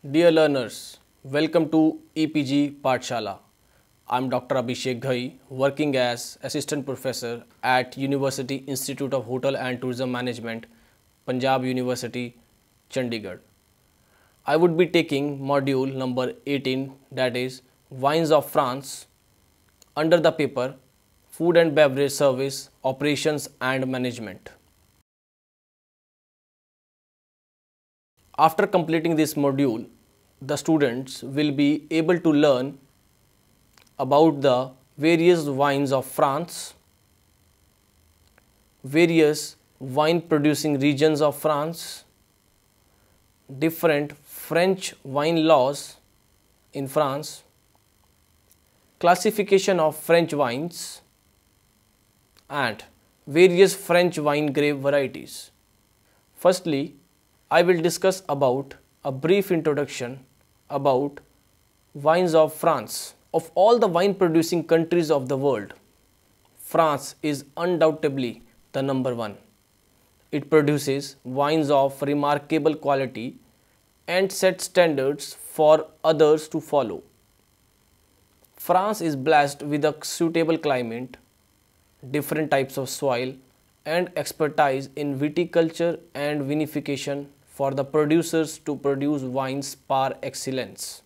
Dear learners, welcome to EPG Pathshala. I am Dr. Abhishek Ghai, working as Assistant Professor at University Institute of Hotel and Tourism Management, Punjab University, Chandigarh. I would be taking module number 18, that is Wines of France, under the paper Food and Beverage Service, Operations and Management. After completing this module, the students will be able to learn about the various wines of France, various wine producing regions of France, different French wine laws in France, classification of French wines, and various French wine grape varieties. Firstly, I will discuss about a brief introduction about wines of France. Of all the wine producing countries of the world, France is undoubtedly the number one. It produces wines of remarkable quality and sets standards for others to follow. France is blessed with a suitable climate, different types of soil, and expertise in viticulture and vinification for the producers to produce wines par excellence.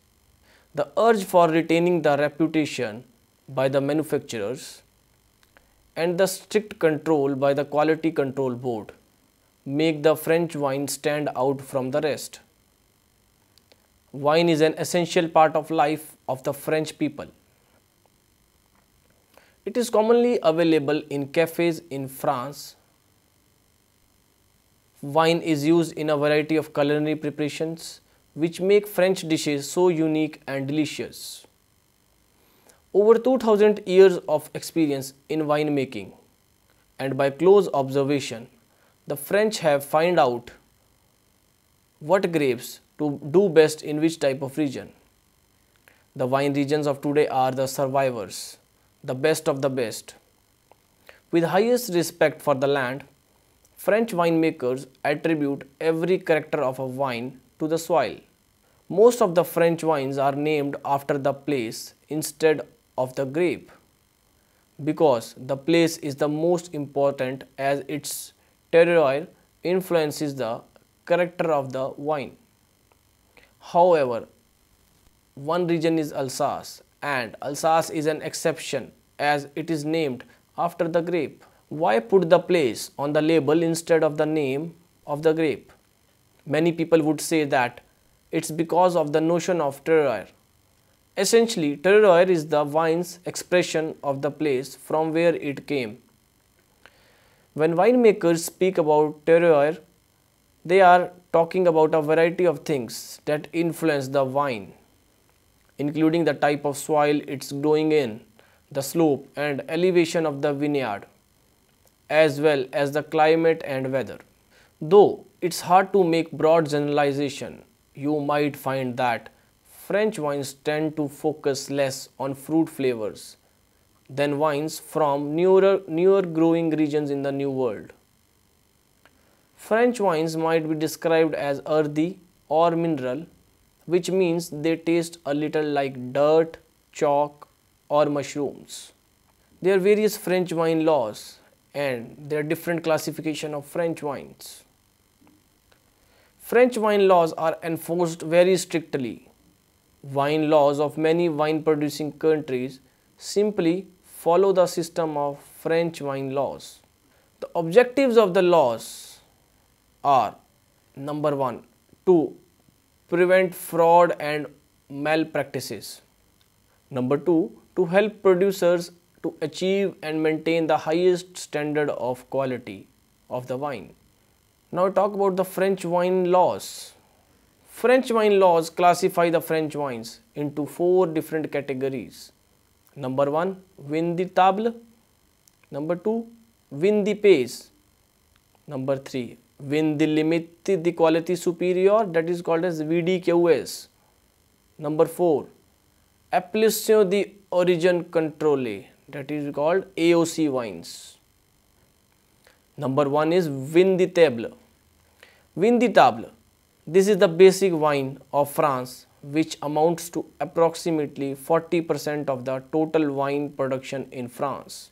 The urge for retaining the reputation by the manufacturers and the strict control by the Quality Control Board make the French wine stand out from the rest. Wine is an essential part of life of the French people. It is commonly available in cafes in France. Wine is used in a variety of culinary preparations which make French dishes so unique and delicious. Over 2000 years of experience in winemaking, and by close observation, the French have found out what grapes to do best in which type of region. The wine regions of today are the survivors, the best of the best. With highest respect for the land, French winemakers attribute every character of a wine to the soil. Most of the French wines are named after the place instead of the grape, because the place is the most important as its terroir influences the character of the wine. However, one region is Alsace, and Alsace is an exception as it is named after the grape. Why put the place on the label instead of the name of the grape? Many people would say that it's because of the notion of terroir. Essentially, terroir is the wine's expression of the place from where it came. When winemakers speak about terroir, they are talking about a variety of things that influence the wine, including the type of soil it's growing in, the slope and elevation of the vineyard, as well as the climate and weather. Though it's hard to make broad generalization, you might find that French wines tend to focus less on fruit flavors than wines from newer growing regions in the New World. French wines might be described as earthy or mineral, which means they taste a little like dirt, chalk, or mushrooms. There are various French wine laws and there are different classification of French wines. French wine laws are enforced very strictly. Wine laws of many wine producing countries simply follow the system of French wine laws. The objectives of the laws are: number 1, to prevent fraud and malpractices. Number 2, to help producers to achieve and maintain the highest standard of quality of the wine. Now talk about the French wine laws. French wine laws classify the French wines into 4 different categories. Number 1, vin de table. Number 2, vin de pays. Number 3, Vin di limiti di quality superior, that is called as VDQS. Number 4, Appellation di origine contrôlée, that is called AOC wines. Number 1 is Vin di table. Vin di table, this is the basic wine of France, which amounts to approximately 40% of the total wine production in France.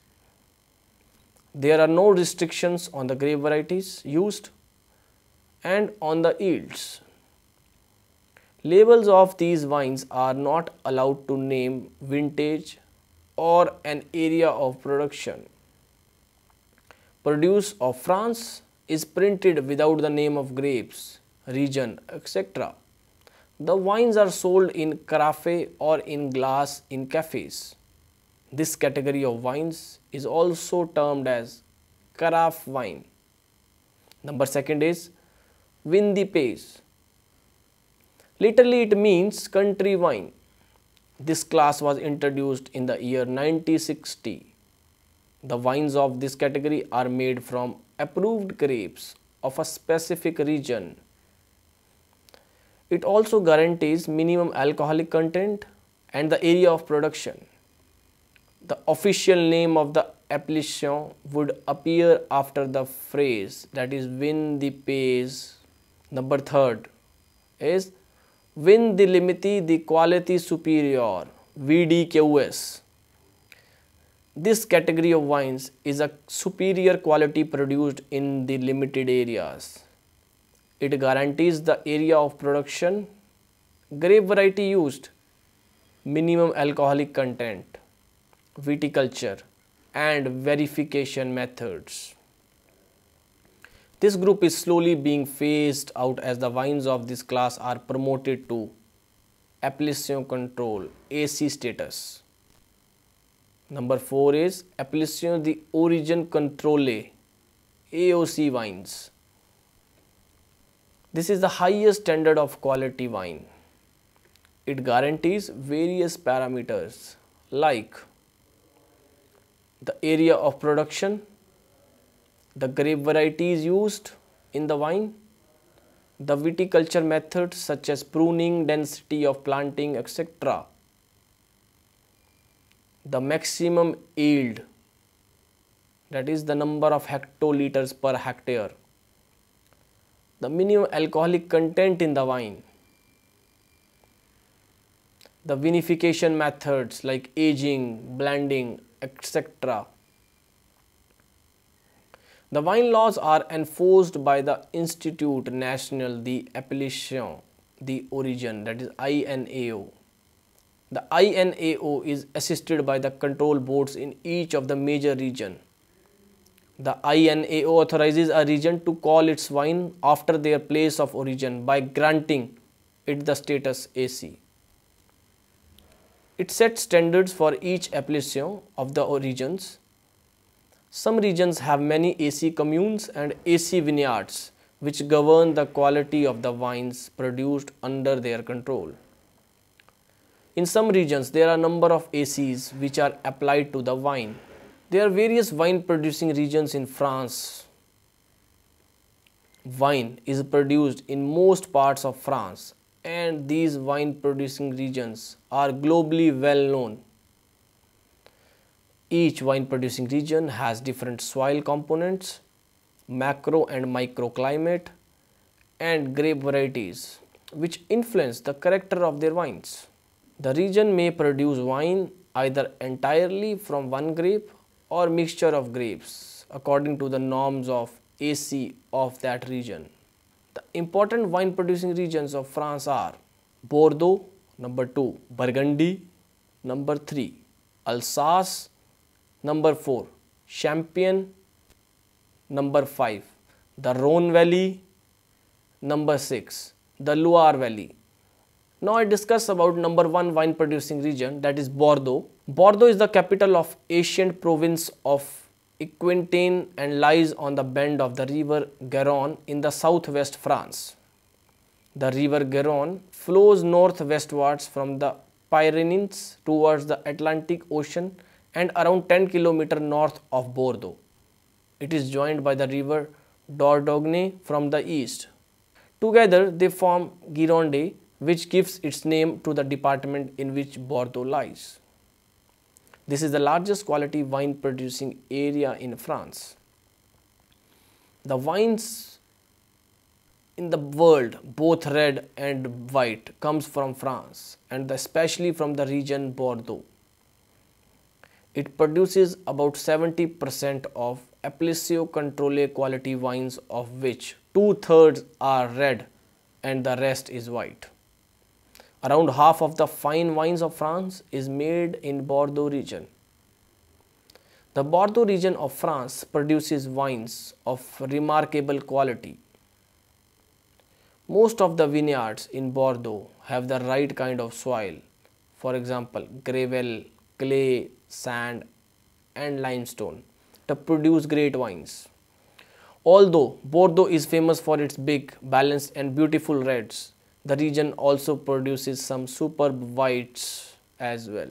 There are no restrictions on the grape varieties used and on the yields. Labels of these wines are not allowed to name vintage or an area of production. Produce of France is printed without the name of grapes, region, etc. The wines are sold in carafe or in glass in cafes. This category of wines is also termed as carafe wine. Number 2 is Vin di Pays. Literally it means country wine. This class was introduced in the year 1960. The wines of this category are made from approved grapes of a specific region. It also guarantees minimum alcoholic content and the area of production. The official name of the appellation would appear after the phrase, that is Vin di Pays. Number 3 is Vin di limiti di quality superior, VDQS. This category of wines is a superior quality produced in the limited areas. It guarantees the area of production, grape variety used, minimum alcoholic content, viticulture and verification methods. This group is slowly being phased out as the wines of this class are promoted to appellation control, AC status. Number 4 is Appellation di origine contrôlée, AOC wines. This is the highest standard of quality wine. It guarantees various parameters like the area of production, the grape varieties used in the wine, the viticulture methods such as pruning, density of planting, etc. The maximum yield, that is the number of hectoliters per hectare, the minimum alcoholic content in the wine, the vinification methods like aging, blending, etc. The wine laws are enforced by the Institut National d'Appellation d'Origine, that is INAO. The INAO is assisted by the control boards in each of the major regions. The INAO authorizes a region to call its wine after their place of origin by granting it the status AC. It sets standards for each appellation of the regions. Some regions have many AC communes and AC vineyards which govern the quality of the wines produced under their control. In some regions, there are a number of ACs which are applied to the wine. There are various wine producing regions in France. Wine is produced in most parts of France, and these wine producing regions are globally well known. Each wine producing region has different soil components, macro and microclimate, and grape varieties which influence the character of their wines. The region may produce wine either entirely from one grape or mixture of grapes according to the norms of AC of that region. The important wine producing regions of France are Bordeaux, number 2, Burgundy, number 3, Alsace, number 4, Champagne, number 5, the Rhone Valley, number 6, the Loire Valley. Now I discuss about number 1 wine producing region, that is Bordeaux. Bordeaux is the capital of ancient province of Aquitaine and lies on the bend of the river Garonne in the southwest France. The river Garonne flows northwestwards from the Pyrenees towards the Atlantic Ocean and around 10 km north of Bordeaux. It is joined by the river Dordogne from the east. Together they form Gironde, which gives its name to the department in which Bordeaux lies. This is the largest quality wine producing area in France. The wines in the world, both red and white, comes from France and especially from the region Bordeaux. It produces about 70% of Appellation Contrôlée quality wines, of which two-thirds are red and the rest is white. Around half of the fine wines of France is made in Bordeaux region. The Bordeaux region of France produces wines of remarkable quality. Most of the vineyards in Bordeaux have the right kind of soil, for example, gravel, clay, sand, and limestone, to produce great wines. Although Bordeaux is famous for its big, balanced, and beautiful reds, the region also produces some superb whites as well.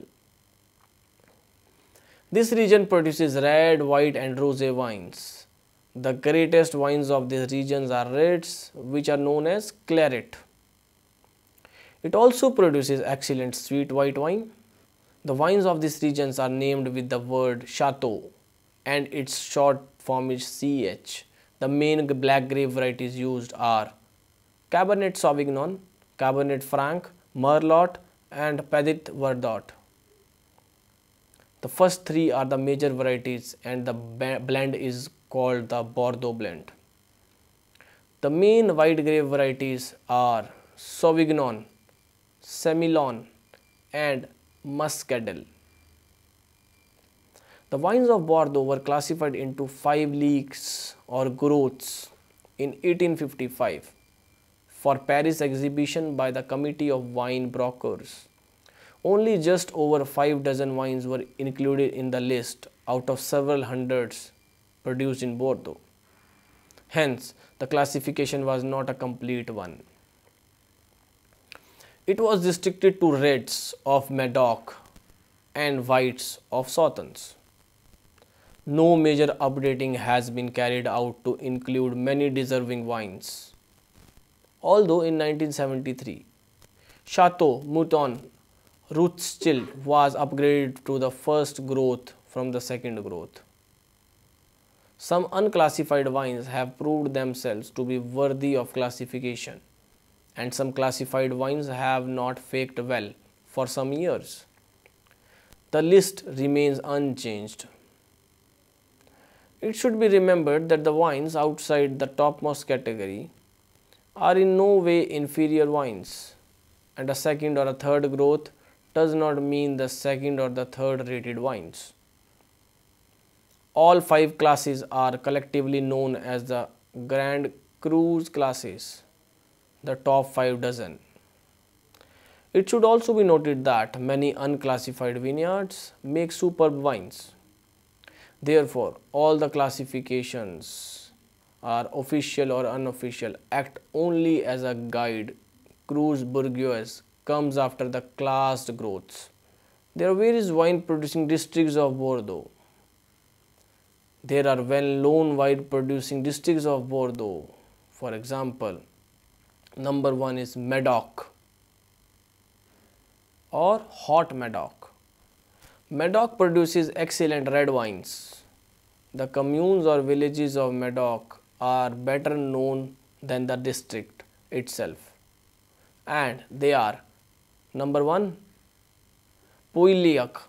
This region produces red, white, and rosé wines. The greatest wines of these regions are reds, which are known as claret. It also produces excellent sweet white wine. The wines of these regions are named with the word Chateau, and its short form is CH. The main black grape varieties used are Cabernet Sauvignon, Cabernet Franc, Merlot, and Petit Verdot. The first three are the major varieties and the blend is called the Bordeaux blend. The main white grape varieties are Sauvignon, Semillon, and Muscadel. The wines of Bordeaux were classified into 5 leagues or growths in 1855 for Paris exhibition by the Committee of Wine Brokers. Only just over 5 dozen wines were included in the list out of several hundreds produced in Bordeaux. Hence, the classification was not a complete one. It was restricted to reds of Medoc and whites of Sauternes. No major updating has been carried out to include many deserving wines. Although in 1973, Chateau Mouton Rothschild was upgraded to the first growth from the second growth. Some unclassified wines have proved themselves to be worthy of classification, and some classified wines have not faked well for some years. The list remains unchanged. It should be remembered that the wines outside the topmost category are in no way inferior wines, and a second or a third growth does not mean the second or the third rated wines. All 5 classes are collectively known as the Grand Cru classes, the top 5 dozen. It should also be noted that many unclassified vineyards make superb wines. Therefore, all the classifications are official or unofficial, act only as a guide. Crus Bourgeois comes after the classed growths. There are various wine producing districts of Bordeaux. There are well-known wine producing districts of Bordeaux. For example, number 1 is Medoc or Hot Medoc. Medoc produces excellent red wines. The communes or villages of Medoc are better known than the district itself, and they are number 1, Pauillac.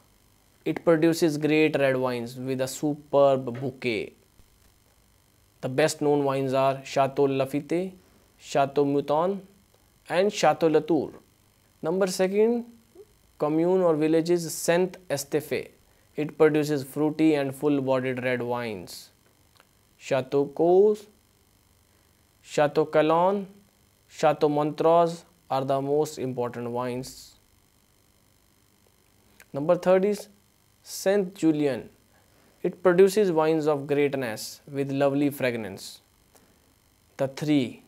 It produces great red wines with a superb bouquet. The best known wines are Chateau Lafite, Chateau Mouton, and Chateau Latour. Number 2, commune or village is Saint Estèphe. It produces fruity and full-bodied red wines. Chateau Caux, Chateau Calonne, Chateau Montrose are the most important wines. Number 3 is Saint Julien. It produces wines of greatness with lovely fragrance. The 3,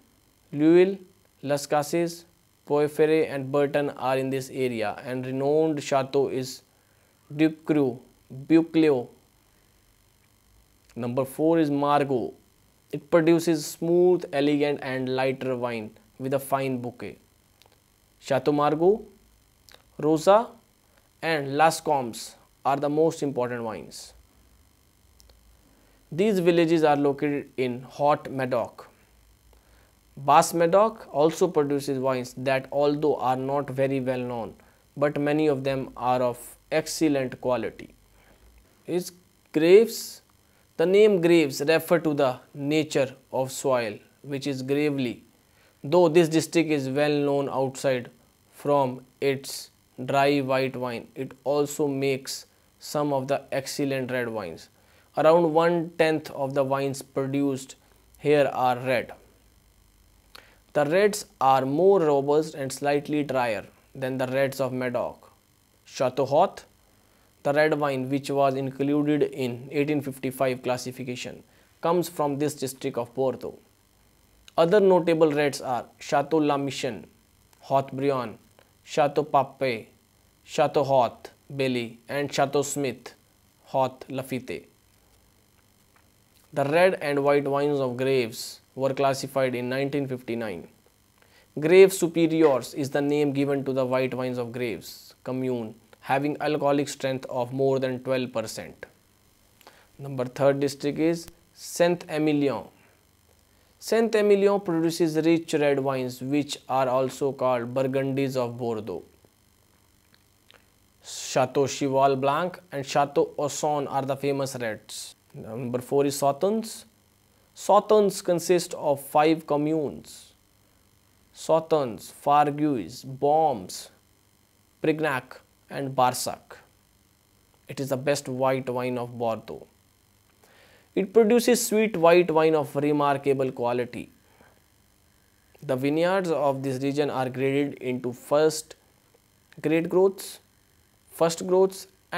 L'Huile, Las Cases, Poiferre and Burton are in this area, and renowned chateau is Ducru, Buccleuch. Number 4 is Margaux. It produces smooth, elegant and lighter wine with a fine bouquet. Chateau Margaux, Rosa and Las Combes are the most important wines. These villages are located in Haute Medoc. Basse Medoc also produces wines that although are not very well known, but many of them are of excellent quality. Is graves? The name graves refer to the nature of soil, which is gravelly. Though this district is well known outside from its dry white wine, it also makes some of the excellent red wines. Around 1/10 of the wines produced here are red. The reds are more robust and slightly drier than the reds of Medoc. Chateau Haut, the red wine which was included in 1855 classification, comes from this district of Bordeaux. Other notable reds are Chateau La Mission, Haut-Brion, Chateau Pape, Chateau Haut, Bailly and Chateau Smith, Haut Lafitte. The red and white wines of Graves were classified in 1959. Graves Superiors is the name given to the white wines of Graves commune having alcoholic strength of more than 12%. Number third district is Saint-Emilion. Saint-Emilion produces rich red wines which are also called Burgundies of Bordeaux. Chateau Cheval Blanc and Chateau Ausson are the famous reds. Number 4 is Sauternes. Sauternes consist of 5 communes: Sauternes, Fargues, Baumes, Prignac and Barsac. It is the best white wine of Bordeaux. It produces sweet white wine of remarkable quality. The vineyards of this region are graded into first growths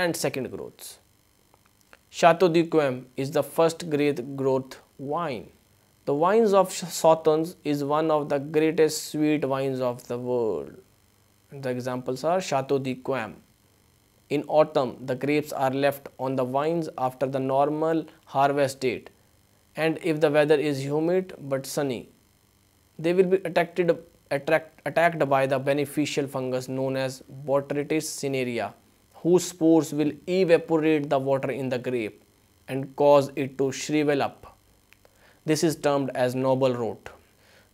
and second growths. Chateau de Quem is the first great growth wine. The wines of Sauternes is one of the greatest sweet wines of the world. The examples are Chateau de Quem. In autumn, the grapes are left on the vines after the normal harvest date, and if the weather is humid but sunny, they will be attacked by the beneficial fungus known as Botrytis cinerea, whose spores will evaporate the water in the grape and cause it to shrivel up. This is termed as noble rot.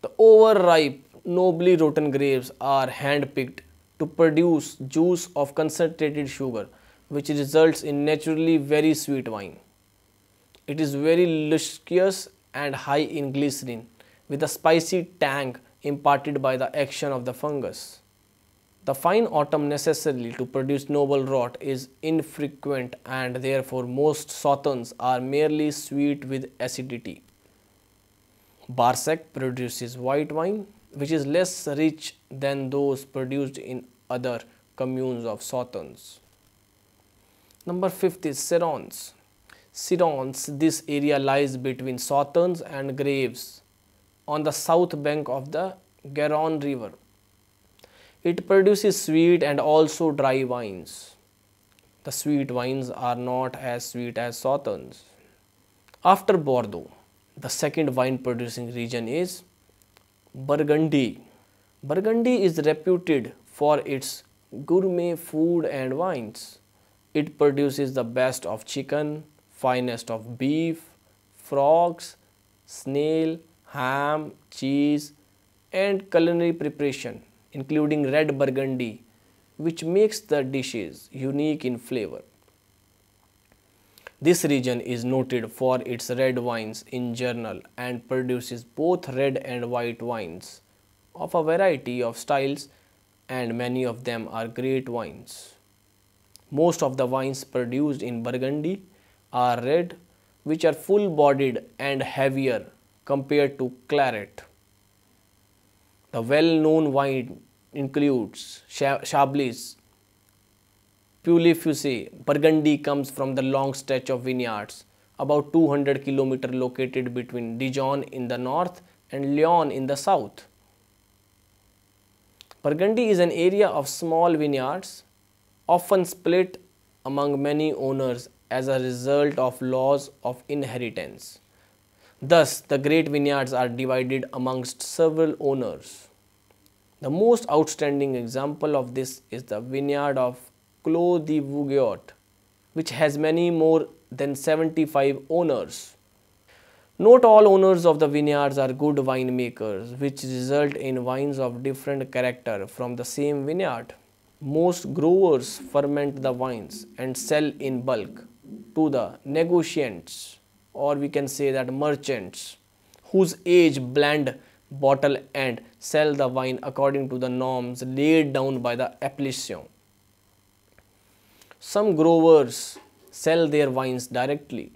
The overripe, nobly rotten grapes are hand-picked to produce juice of concentrated sugar, which results in naturally very sweet wine. It is very luscious and high in glycerin, with a spicy tang imparted by the action of the fungus. The fine autumn necessary to produce noble rot is infrequent, and therefore most Sauternes are merely sweet with acidity. Barsac produces white wine which is less rich than those produced in other communes of Sauternes. Number 5 is Sironnes. Sironnes, this area lies between Sauternes and Graves on the south bank of the Garonne river. It produces sweet and also dry wines. The sweet wines are not as sweet as Sauternes. After Bordeaux, the second wine producing region is Burgundy. Burgundy is reputed for its gourmet food and wines. It produces the best of chicken, finest of beef, frogs, snail, ham, cheese, and culinary preparation, including red Burgundy, which makes the dishes unique in flavor. This region is noted for its red wines in general and produces both red and white wines of a variety of styles, and many of them are great wines. Most of the wines produced in Burgundy are red, which are full-bodied and heavier compared to claret. The well-known wine includes Chablis, Pouilly-Fuissé. Burgundy comes from the long stretch of vineyards, about 200 km located between Dijon in the north and Lyon in the south. Burgundy is an area of small vineyards, often split among many owners as a result of laws of inheritance. Thus, the great vineyards are divided amongst several owners. The most outstanding example of this is the vineyard of Clos de Vougeot, which has many more than 75 owners. Not all owners of the vineyards are good winemakers, which result in wines of different character from the same vineyard. Most growers ferment the wines and sell in bulk to the negotiants, or we can say that merchants, whose age blend, bottle and sell the wine according to the norms laid down by the appellation. Some growers sell their wines directly.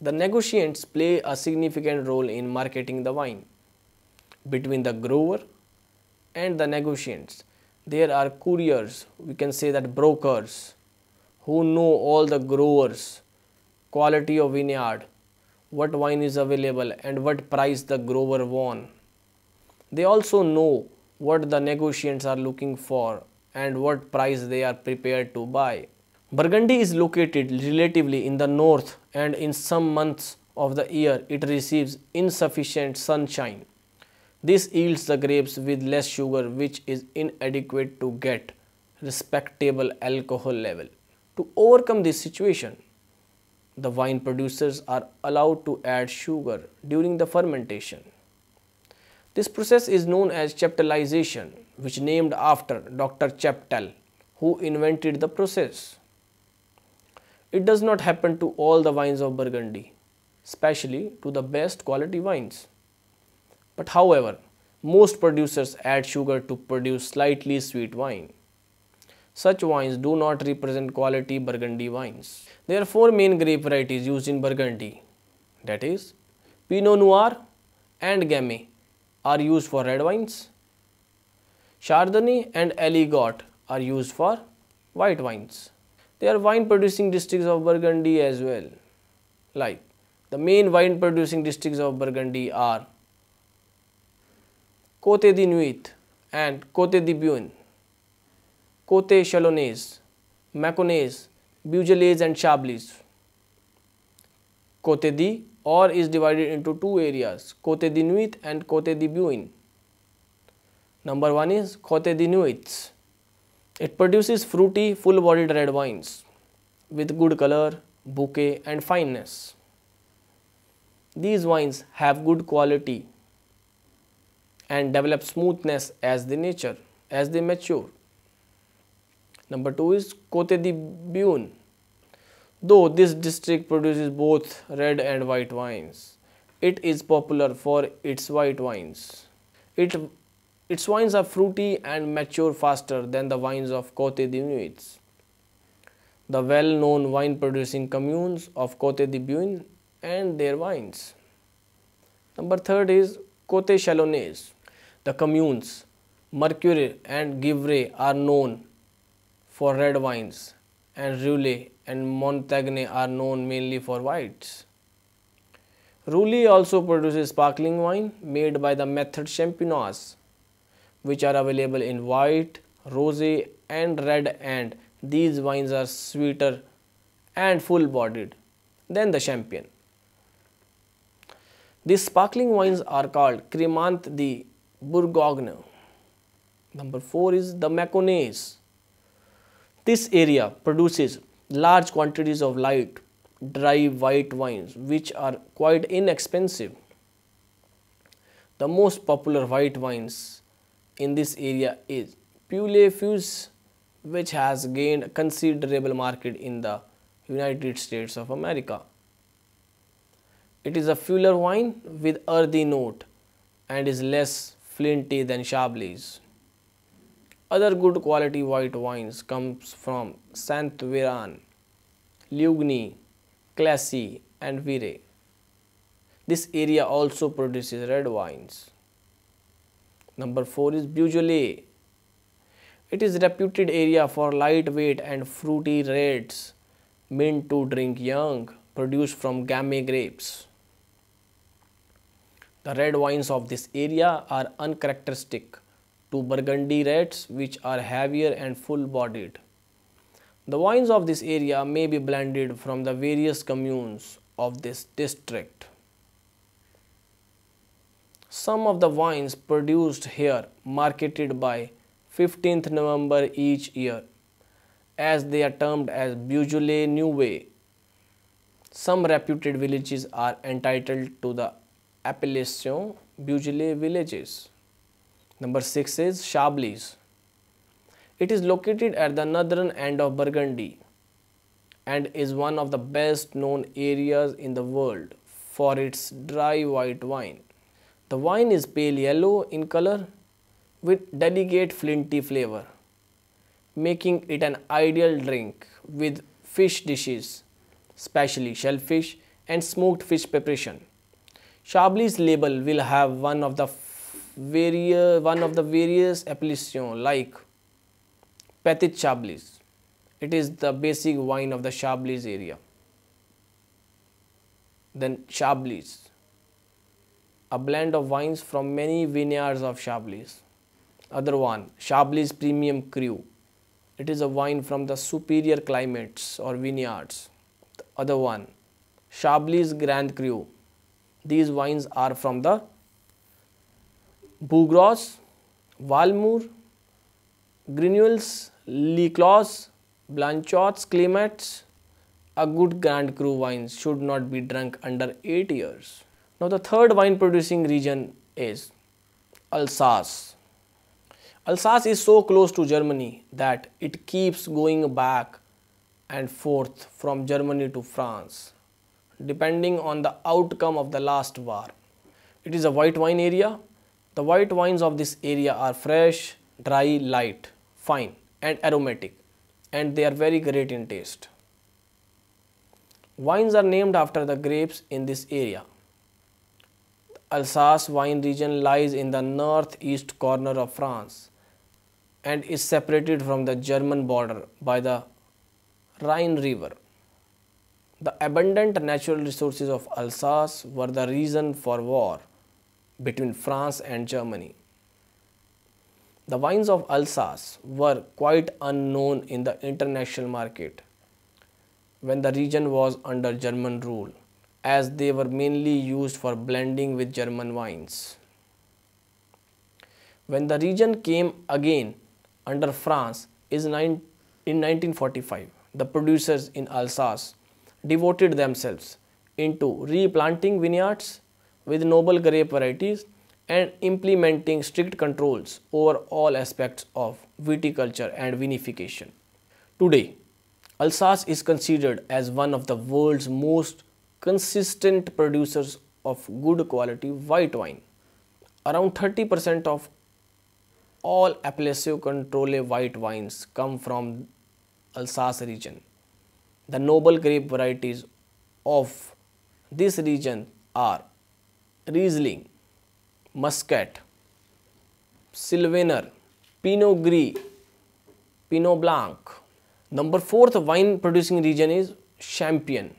The negotiants play a significant role in marketing the wine. Between the grower and the negotiants, there are couriers, we can say that brokers, who know all the growers, quality of vineyard, what wine is available and what price the grower won. They also know what the negotiants are looking for and what price they are prepared to buy. Burgundy is located relatively in the north, and in some months of the year it receives insufficient sunshine. This yields the grapes with less sugar, which is inadequate to get respectable alcohol level. To overcome this situation, the wine producers are allowed to add sugar during the fermentation. This process is known as chaptalization, which is named after Dr. Chaptal, who invented the process. It does not happen to all the wines of Burgundy, especially to the best quality wines. But however, most producers add sugar to produce slightly sweet wine. Such wines do not represent quality Burgundy wines. There are four main grape varieties used in Burgundy, that is, Pinot Noir and Gamay are used for red wines. Chardonnay and Aligot are used for white wines. There are wine producing districts of Burgundy as well. Like the main wine producing districts of Burgundy are Côte de Nuit and Côte de Beaune, Côte Chalonnaise, Mâconnais, Beaujolais and Chablis. Côte d'Or is divided into two areas, Côte de Nuit and Côte de Beaune. Number one is Côte de Nuit. It produces fruity, full-bodied red wines with good color, bouquet and fineness. These wines have good quality and develop smoothness as they mature. Number two is Côte de Beaune. Though this district produces both red and white wines, it is popular for its white wines. Its wines are fruity and mature faster than the wines of Côte de Nuit. The well-known wine-producing communes of Côte de Beaune and their wines. Number third is Côte Chalonnaise. The communes Mercure and Givray are known for red wines, and Roulet and Montagne are known mainly for whites. Roulet also produces sparkling wine made by the method Champenoise, which are available in white, rosé and red, and these wines are sweeter and full-bodied than the Champagne. These sparkling wines are called Crémant de Bourgogne. Number 4 is the Mâconnais. This area produces large quantities of light, dry white wines which are quite inexpensive. The most popular white wines in this area is Pouilly Fuse, which has gained considerable market in the United States of America. It is a fuller wine with earthy note and is less flinty than Chablis. Other good quality white wines comes from Saint-Véran, Lugny, Classy and Virey. This area also produces red wines. Number 4 is Beaujolais. It is a reputed area for lightweight and fruity reds, mint to drink young, produced from Gamay grapes. The red wines of this area are uncharacteristic to Burgundy reds, which are heavier and full-bodied. The wines of this area may be blended from the various communes of this district. Some of the wines produced here marketed by 15th November each year, as they are termed as Beaujolais Nouveau. Some reputed villages are entitled to the appellation Beaujolais villages. Number 6 is Chablis. It is located at the northern end of Burgundy and is one of the best known areas in the world for its dry white wine. The wine is pale yellow in color with delicate flinty flavor, making it an ideal drink with fish dishes, especially shellfish and smoked fish preparation. Chablis label will have one of the various appellations like Petit Chablis. It is the basic wine of the Chablis area. Then Chablis, a blend of wines from many vineyards of Chablis. Other one, Chablis Premium Cru. It is a wine from the superior climates or vineyards. The other one, Chablis Grand Cru. These wines are from the Bourgogne, Valmour, Granules, Leclos, Blanchots, Climats. A good Grand Cru wine should not be drunk under 8 years. Now the third wine producing region is Alsace. Alsace is so close to Germany that it keeps going back and forth from Germany to France, depending on the outcome of the last war. It is a white wine area. The white wines of this area are fresh, dry, light, fine and aromatic, and they are very great in taste. Wines are named after the grapes in this area. The Alsace wine region lies in the northeast corner of France and is separated from the German border by the Rhine River. The abundant natural resources of Alsace were the reason for war between France and Germany. The wines of Alsace were quite unknown in the international market when the region was under German rule, as they were mainly used for blending with German wines. When the region came again under France in 1945, the producers in Alsace devoted themselves into replanting vineyards with noble grape varieties and implementing strict controls over all aspects of viticulture and vinification. Today, Alsace is considered as one of the world's most consistent producers of good quality white wine. Around 30% of all Appellation Contrôlée white wines come from Alsace region. The noble grape varieties of this region are Riesling, Muscat, Sylvaner, Pinot Gris, Pinot Blanc. Number 4th wine producing region is Champagne.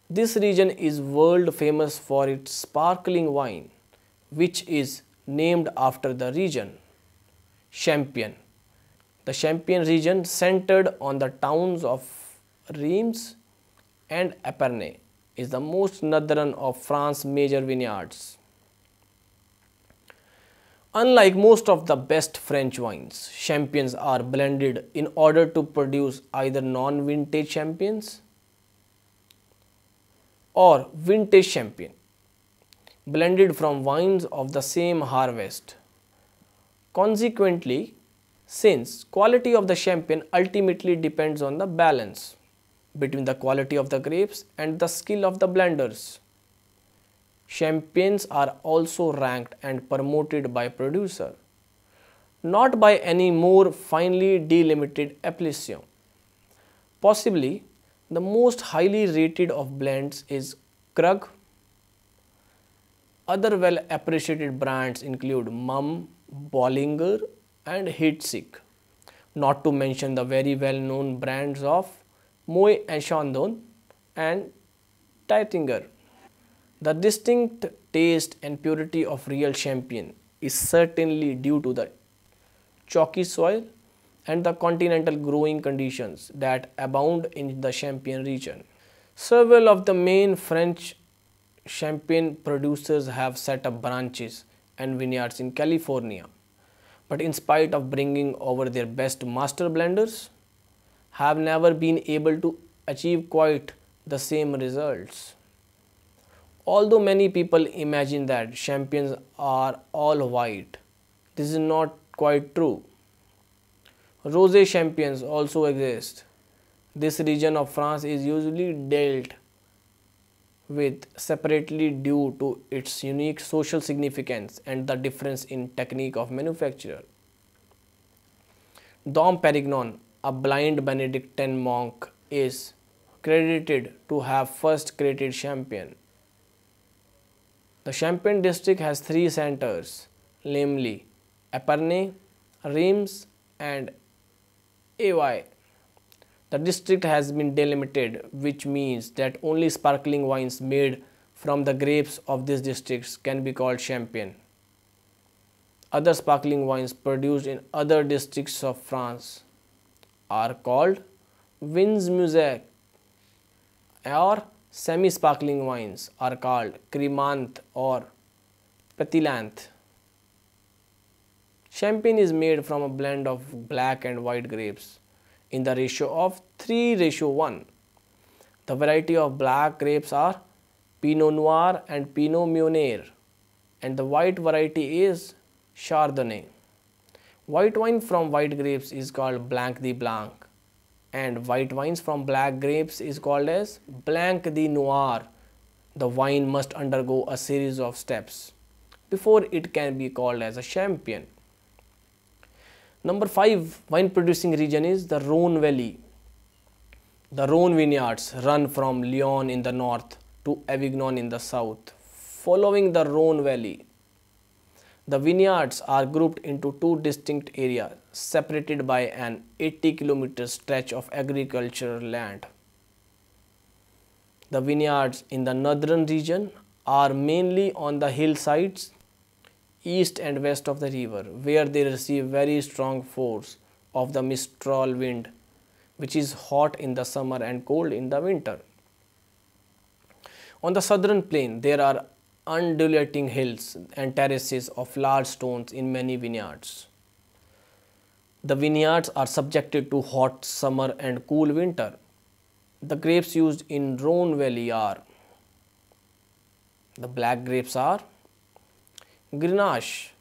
This region is world famous for its sparkling wine, which is named after the region, Champagne. The Champagne region centered on the towns of Reims and Epernay is the most northern of France's major vineyards. Unlike most of the best French wines, champagnes are blended in order to produce either non-vintage champagnes or vintage champagne, blended from wines of the same harvest. Consequently, since quality of the champagne ultimately depends on the balance between the quality of the grapes and the skill of the blenders, champagnes are also ranked and promoted by producer, not by any more finely delimited appellation. Possibly, the most highly rated of blends is Krug. Other well appreciated brands include Mumm, Bollinger and Heidsick, not to mention the very well known brands of Moët and Chandon and Taittinger. The distinct taste and purity of real champagne is certainly due to the chalky soil and the continental growing conditions that abound in the Champagne region. Several of the main French champagne producers have set up branches and vineyards in California, but in spite of bringing over their best master blenders, have never been able to achieve quite the same results. Although many people imagine that champagnes are all white, this is not quite true. Rosé champagnes also exist. This region of France is usually dealt with separately due to its unique social significance and the difference in technique of manufacture. Dom Perignon, a blind Benedictine monk, is credited to have first created champagne. The Champagne district has three centers, namely Epernay, Reims, and Ay. The district has been delimited, which means that only sparkling wines made from the grapes of these districts can be called champagne. Other sparkling wines produced in other districts of France are called vins musec, or semi-sparkling wines are called crémant or pétillant. Champagne is made from a blend of black and white grapes in the ratio of 3:1. The variety of black grapes are Pinot Noir and Pinot Meunier, and the white variety is Chardonnay. White wine from white grapes is called Blanc de Blanc, and white wines from black grapes is called as Blanc de Noir. The wine must undergo a series of steps before it can be called as a champagne. Number 5 wine producing region is the Rhone Valley. The Rhone vineyards run from Lyon in the north to Avignon in the south, following the Rhone Valley. The vineyards are grouped into two distinct areas, separated by an 80-kilometer stretch of agricultural land. The vineyards in the northern region are mainly on the hillsides east and west of the river, where they receive very strong force of the Mistral wind, which is hot in the summer and cold in the winter. On the southern plain, there are undulating hills and terraces of large stones in many vineyards. The vineyards are subjected to hot summer and cool winter. The grapes used in Rhone Valley are: the black grapes are Grenache,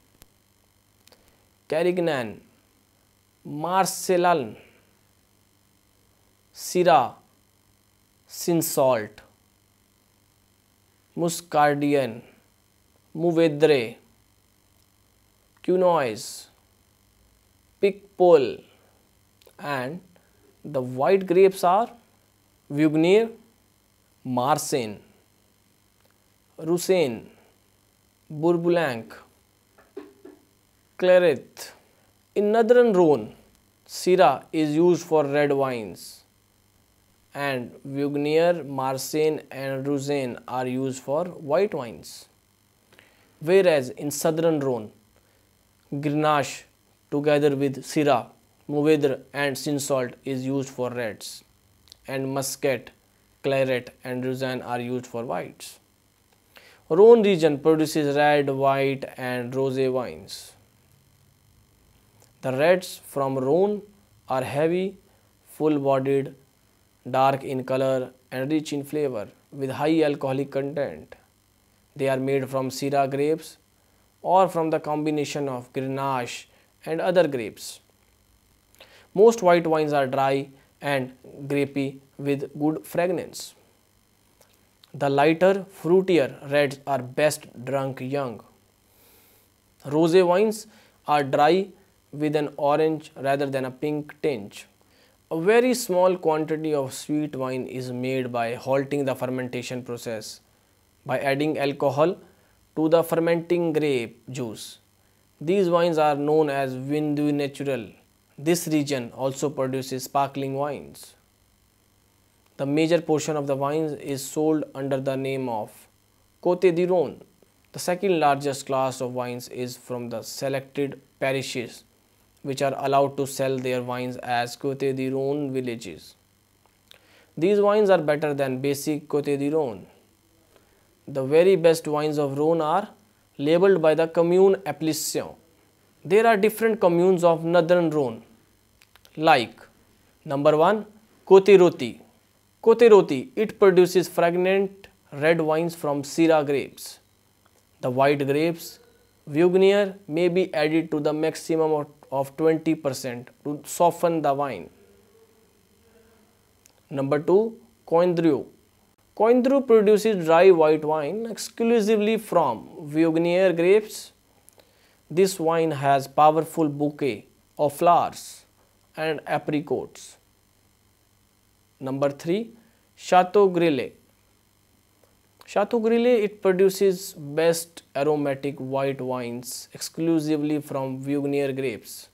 Carignan, Marselan, Syrah, Cinsault, Muscardin, Mourvedre, Cunoise, Picpoul, and the white grapes are Viognier, Marsanne, Roussanne, Bourboulenc, Claret. In northern Rhone, Syrah is used for red wines, and Viognier, Marsanne, and Roussanne are used for white wines. Whereas in southern Rhone, Grenache together with Syrah, Mourvedre, and Cinsault is used for reds, and Muscat, Claret, and Roussanne are used for whites. Rhone region produces red, white, and rosé wines. The reds from Rhone are heavy, full-bodied, dark in color, and rich in flavor, with high alcoholic content. They are made from Syrah grapes or from the combination of Grenache and other grapes. Most white wines are dry and grapey with good fragrance. The lighter, fruitier reds are best drunk young. Rosé wines are dry with an orange rather than a pink tinge. A very small quantity of sweet wine is made by halting the fermentation process by adding alcohol to the fermenting grape juice. These wines are known as vin du naturel. This region also produces sparkling wines. The major portion of the wines is sold under the name of Côte du Rhône. The second largest class of wines is from the selected parishes, which are allowed to sell their wines as Côte du Rhône villages. These wines are better than basic Côte du Rhône. The very best wines of Rhone are labeled by the commune appellation. There are different communes of northern Rhone, like number 1, Côte Rôti. Côte Rôti, it produces fragrant red wines from Syrah grapes. The white grapes, Viognier, may be added to the maximum of 20% to soften the wine. Number 2, Coindreau. Coindreau produces dry white wine exclusively from Viognier grapes. This wine has powerful bouquet of flowers and apricots. Number 3, Chateau Grille. Chateau Grille, it produces best aromatic white wines exclusively from Viognier grapes.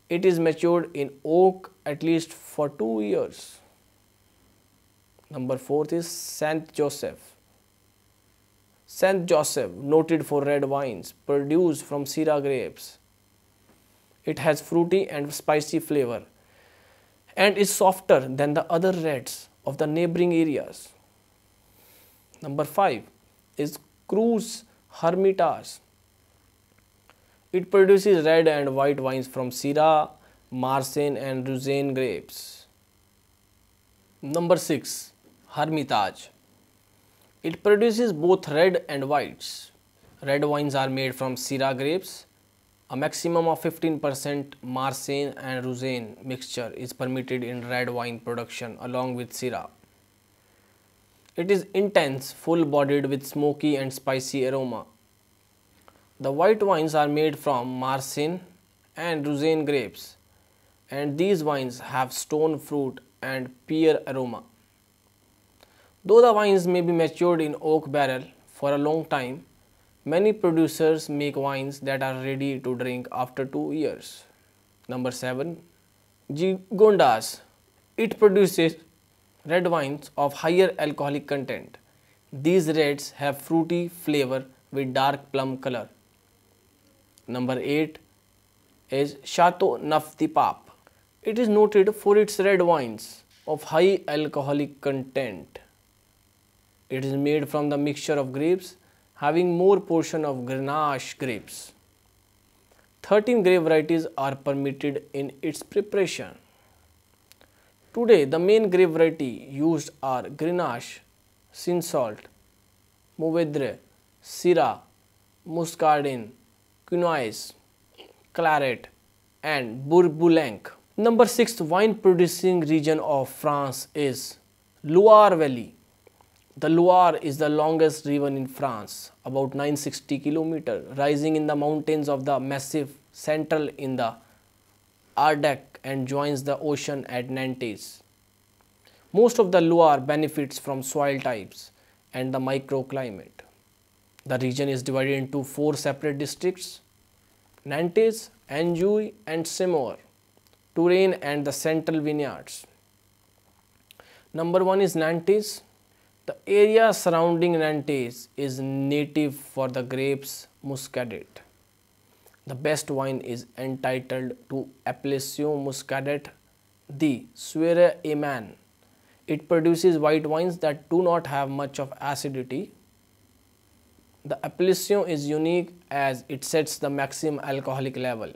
It is matured in oak at least for 2 years. Number 4 is Saint Joseph. Saint Joseph, noted for red wines produced from Syrah grapes. It has fruity and spicy flavor and is softer than the other reds of the neighboring areas. Number 5 is Cruz Hermitage. It produces red and white wines from Syrah, Marsanne and Roussanne grapes. Number 6, Hermitage. It produces both red and whites. Red wines are made from Syrah grapes. A maximum of 15% Marsanne and Roussanne mixture is permitted in red wine production along with Syrah. It is intense, full-bodied with smoky and spicy aroma. The white wines are made from Marsanne and Roussanne grapes, and these wines have stone fruit and pear aroma. Though the wines may be matured in oak barrel for a long time, many producers make wines that are ready to drink after 2 years. Number 7, Gigondas. It produces red wines of higher alcoholic content. These reds have fruity flavor with dark plum color. Number 8 is Chateau Neuf du Pape. It is noted for its red wines of high alcoholic content. It is made from the mixture of grapes having more portion of Grenache grapes. 13 grape varieties are permitted in its preparation. Today, the main grape variety used are Grenache, Cinsault, Mourvedre, Syrah, Muscardin, Cunoise, Claret and Bourboulenc. Number 6 wine producing region of France is Loire Valley. The Loire is the longest river in France, about 960 km, rising in the mountains of the Massif Central in the Ardennes and joins the ocean at Nantes. Most of the Loire benefits from soil types and the microclimate. The region is divided into 4 separate districts: Nantes, Anjou and Semur, Touraine and the Central Vineyards. Number 1 is Nantes. The area surrounding Nantes is native for the grapes Muscadet. The best wine is entitled to Appellation Muscadet de Suire-et-Man. It produces white wines that do not have much of acidity. The appellation is unique as it sets the maximum alcoholic level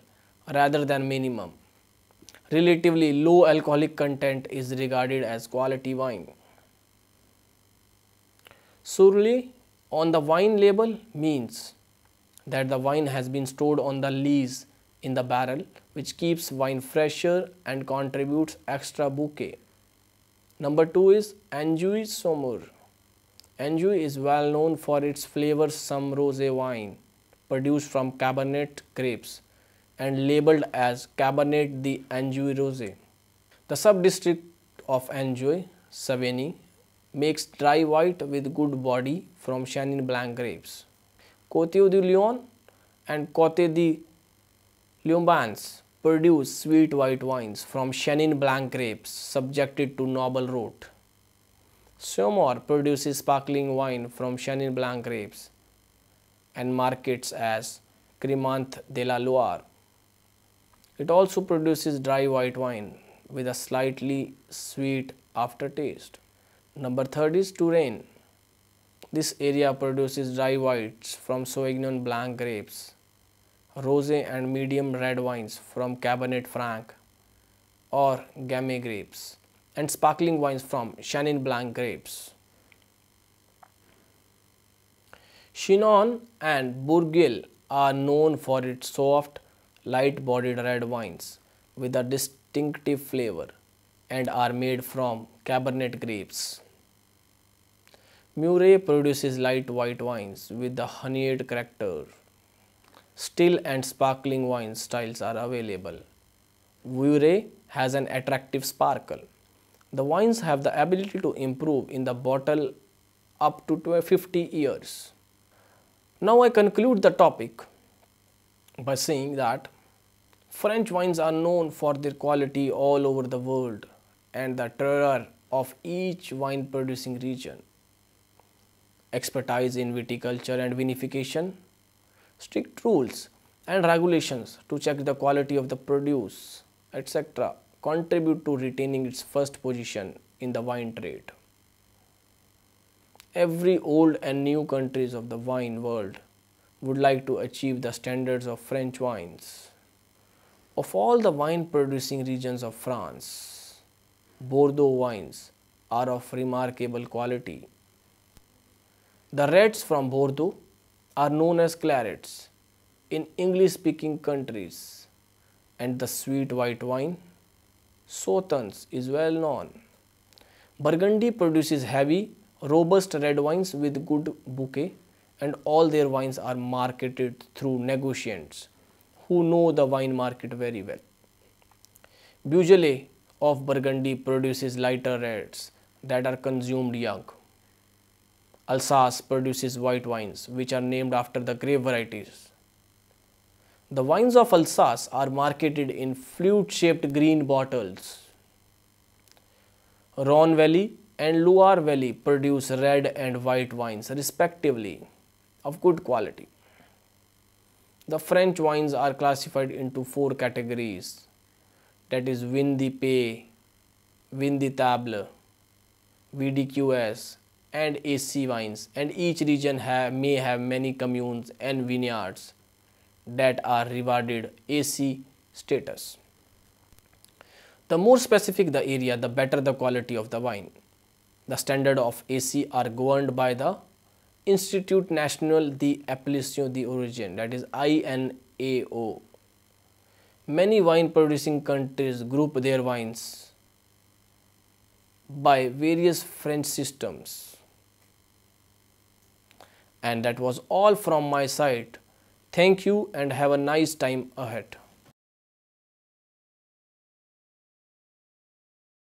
rather than minimum. Relatively low alcoholic content is regarded as quality wine. Surely on the wine label means that the wine has been stored on the lees in the barrel, which keeps wine fresher and contributes extra bouquet. Number 2 is Anjou Saumur. Anjou is well known for its flavorsome rosé wine produced from Cabernet grapes and labeled as Cabernet d'Anjou Rosé. The sub-district of Anjou, Savigny, makes dry white with good body from Chenin Blanc grapes. Côte du Lion and Côte de Lions produce sweet white wines from Chenin Blanc grapes subjected to noble rot. Saumur produces sparkling wine from Chenin Blanc grapes and markets as Crémant de la Loire. It also produces dry white wine with a slightly sweet aftertaste. Number third is Touraine. This area produces dry whites from Sauvignon Blanc grapes, rosé and medium red wines from Cabernet Franc or Gamay grapes, and sparkling wines from Chenin Blanc grapes. Chinon and Bourgueil are known for its soft, light-bodied red wines with a distinctive flavor and are made from Cabernet grapes. Murray produces light white wines with the honeyed character. Still and sparkling wine styles are available. Murray has an attractive sparkle. The wines have the ability to improve in the bottle up to 50 years. Now I conclude the topic by saying that French wines are known for their quality all over the world and the terroir of each wine producing region. Expertise in viticulture and vinification, strict rules and regulations to check the quality of the produce, etc., contribute to retaining its first position in the wine trade. Every old and new countries of the wine world would like to achieve the standards of French wines. Of all the wine producing regions of France, Bordeaux wines are of remarkable quality. The reds from Bordeaux are known as clarets in English-speaking countries, and the sweet white wine, Sauternes, is well known. Burgundy produces heavy, robust red wines with good bouquet, and all their wines are marketed through negociants who know the wine market very well. Beaujolais of Burgundy produces lighter reds that are consumed young. Alsace produces white wines which are named after the grape varieties. The wines of Alsace are marketed in flute-shaped green bottles. Rhone Valley and Loire Valley produce red and white wines respectively of good quality. The French wines are classified into 4 categories, that is Vin de Pays, Vin de Table, VDQS and AC wines, and each region may have many communes and vineyards that are rewarded AC status. The more specific the area, the better the quality of the wine. The standard of AC are governed by the Institut National d'Appellation d'Origine, that is INAO. Many wine producing countries group their wines by various French systems. And that was all from my side. Thank you and have a nice time ahead.